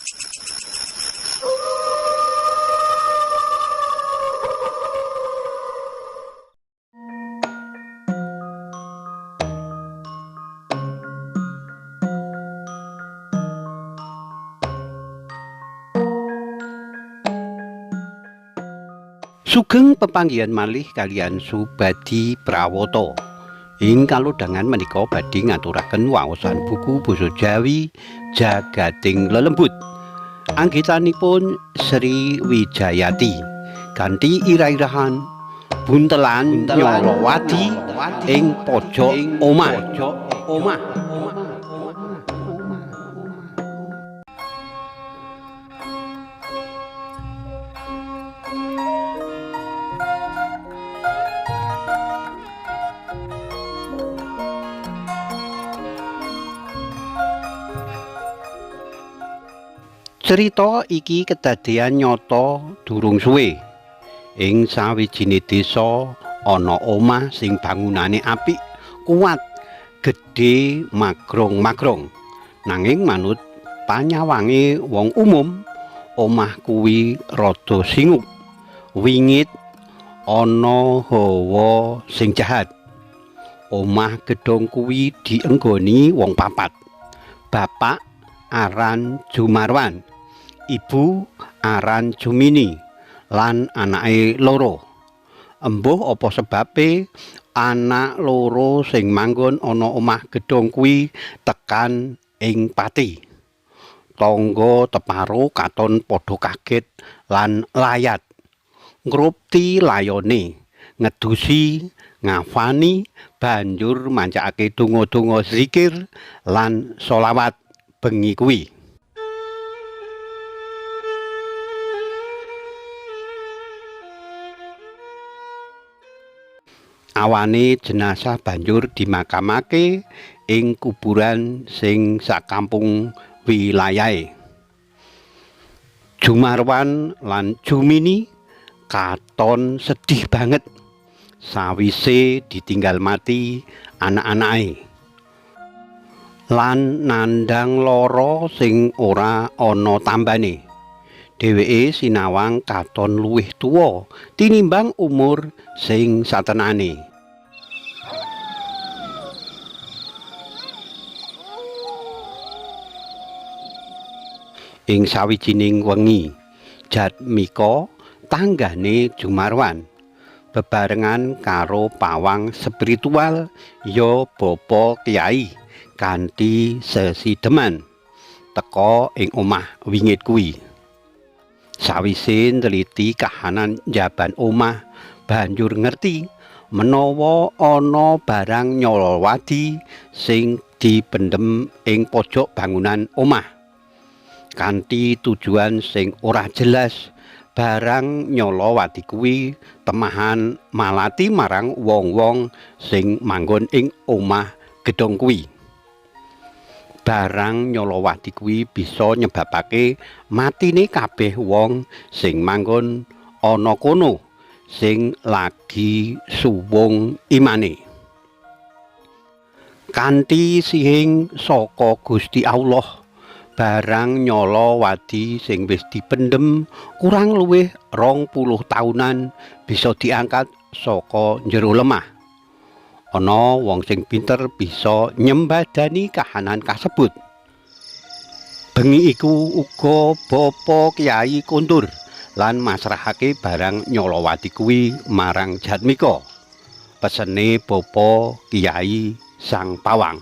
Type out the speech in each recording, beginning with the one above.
Sugeng pepanggihan malih kalian Subadi Prawata. Ing kalodhangan menika badhe ngaturaken waosan buku basa Jawi Jagating Lelembut. Anggitanipun Sri Wijayati kanthi irah-irahan Buntelan Nyolowati ing pojok omah. Cerita iki kedadean nyata durung suwe. Ing sawijine desa ana omah sing bangunane apik, kuat, gedhe, magrong-magrong. Nanging manut panyawange wong umum, omah kuwi rada singup. Wingit ana hawa sing jahat. Omah gedhong kuwi dienggoni wong papat. Bapak aran Jumarwan, ibu aran Jumini, lan anake loro. Embuh apa sebabe anak loro sing manggon ana omah gedhong kuwi tekan ing pati. Tangga teparo katon padha kaget lan layat. Ngrupti layone, ngedusi, ngafani, banjur mancakake donga-donga zikir lan sholawat bengi kuwi. Awane jenazah banjur dimakamake ing kuburan sing sakampung wilayahe. Jumarwan lan Jumini katon sedih banget sawise ditinggal mati anak-anake. Lan nandhang lara sing ora ana tambane. Dheweke sinawang katon luwih tuwa tinimbang umur sing satenane. Ing sawijining wengi, Jatmika tanggane Jumarwan bebarengan karo pawang spiritual ya Bapa Kyai kanthi sesideman teka ing omah wingit kuwi. Sawise nliti kahanan njaban omah, banjur ngerti menawa ana barang nyolowati sing dipendhem ing pojok bangunan omah. Kanthi tujuan sing ora jelas, barang nyolowati kuwi temahan malati marang wong-wong sing manggon ing omah gedhong kuwi. Barang nyolowati kuwi bisa nyebabake matine kabeh wong sing manggon ana kono sing lagi suwung imane. Kanthi sihing saka Gusti Allah, barang nyolowati sing wis dipendhem kurang luwih 20 taunan bisa diangkat saka njero lemah. Ana wong sing pinter bisa nyembadani kahanan kasebut. Bengi iku uga Bapa Kyai kondur lan masrahake barang nyolowati kuwi marang Jatmika. Pesene Bapa Kyai sang pawang.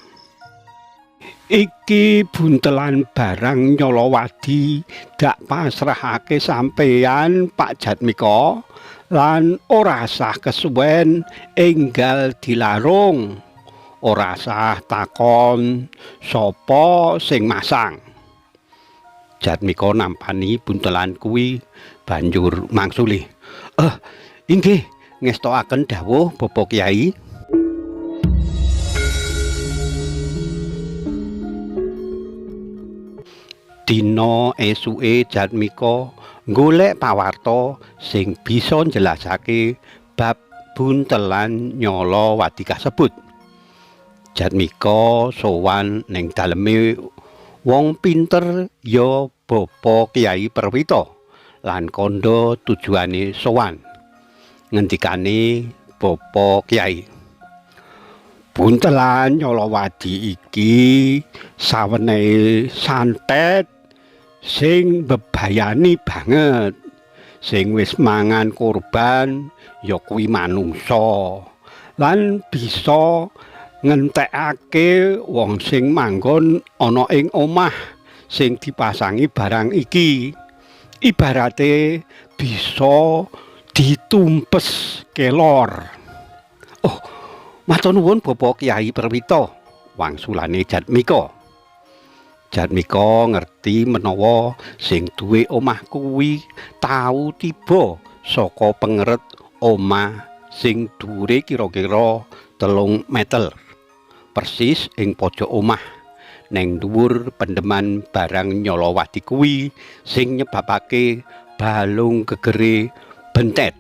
Iki buntelan barang nyolowati dak pasrahake sampeyan Pak Jatmika. Lan ora sah kesuwen enggal dilarung, ora sah takon sapa sing masang. Jatmika nampani buntelan kuwi banjur mangsuli. Inggih ngestokaken dawuh Bapak Kyai. Dina esuke Jatmika golek pawarta sing bisa njelasake bab buntelan nyolowati kasebut. Jatmika sowan ning daleme wong pinter ya Bapa Kyai Perwito lan kandha tujuane sowan. Ngendikane Bapa Kyai, "Buntelan Nyolowadi iki sawenehe santet sing mbebayani banget. Sing wis mangan korban ya kuwi manungsa lan bisa ngentekake wong sing manggon ana ing omah sing dipasangi barang iki. Ibarate bisa ditumpes kelor." "Oh, matur nuwun Bapak Kyai Perwito," wangsulane Jatmika. Jatmika ngerti menawa sing duwe omah kuwi tau tiba saka pengeret omah sing dhuwure kira-kira 3 meter. Persis ing pojok omah, neng dhuwur pendeman barang Nyolowadi kuwi sing nyebabake balung gegere bentet.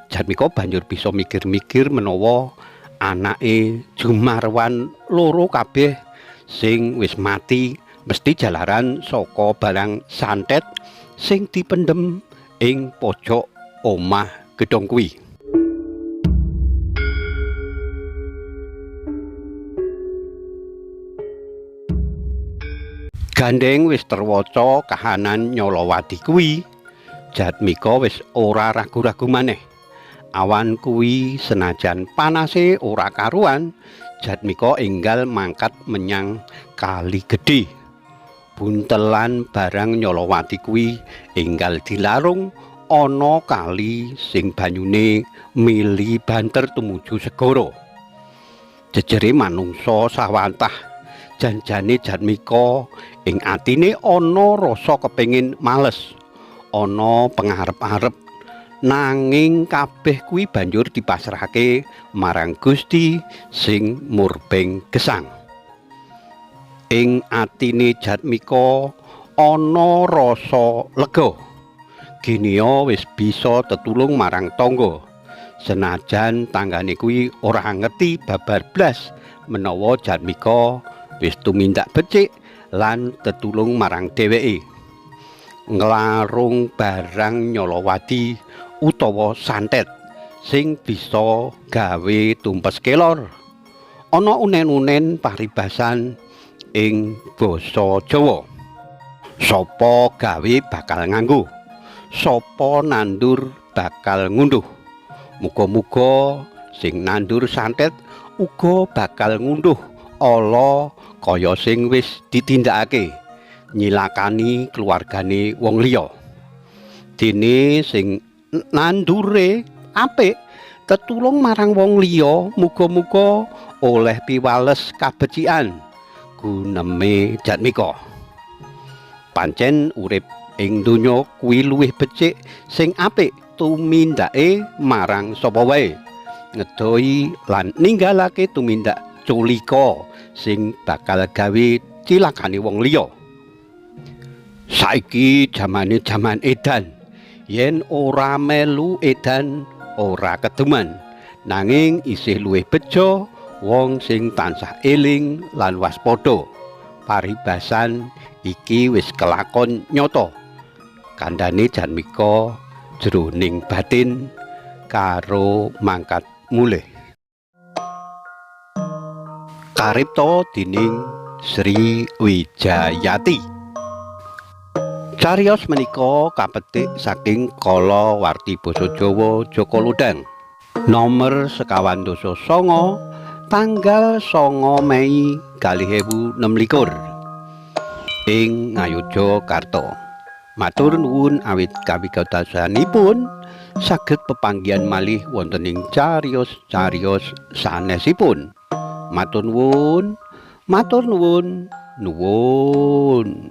Jatmika banjur bisa mikir-mikir menawa anake Jumarwan loro kabeh sing wis mati mesti jalaran saka barang santet sing dipendhem ing pojok omah gedhong kuwi. Gandeng wis terwaca kahanan Nyolowadi kuwi, Jatmika wis ora ragu-ragu maneh. Awan kuwi senajan panase ora karuan, Jatmika enggal mangkat menyang Kali Gedhe. Buntelan barang Nyolowadi kuwi enggal dilarung ana kali sing banyune mili banter tumuju segara. Jejere manungsa sawantah, janjane Jatmika ing atine ana rasa kepengin males, ana pangarep-arep. Nanging kabeh kuwi banjur dipasrahake marang Gusti sing murbeng gesang. Ing atine Jatmika ana rasa lega. Giniya wis bisa tetulung marang tangga. Senajan tanggane kuwi ora ngerti babar blas menawa Jatmika wis tumindak becik lan tetulung marang dheweke. Nglarung barang Nyolowadi utawa santet sing bisa gawe tumpes kelor. Ana unen-unen paribasan ing basa Jawa. Sapa gawe bakal nganggo, sapa nandur bakal ngunduh. Muga-muga sing nandur santet uga bakal ngunduh ala kaya sing wis ditindakake, nyilakani keluargane wong liya. Dene sing nandure apik tetulung marang wong liya, muga-muga oleh piwales kabecikan, guneme Jatmika. Pancen urip ing donya kuwi luwih becik sing apik tumindake marang sapa wae, ngedohi lan ninggalake tumindak culika sing bakal gawe cilakane wong liya. Saiki jamane jaman edan. Yen ora melu edan ora keduman, nanging isih luwih bejo wong sing tansah eling lan waspada. Paribasan iki wis kelakon nyata. Kandhane Jatmika jroning batin karo mangkat mulih. Karipta dening Sri Wijayati. Cariyos menika kapetik saking Kalawarti Basa Jawa Jaka Lodang nomor 59 tanggal 9 Mei 2026 ing Ngayogyakarta. Matur nuwun awit kawigatosanipun saged pepanggihan malih wonten ing cariyos-cariyos sanesipun. Matur nuwun, nuwun.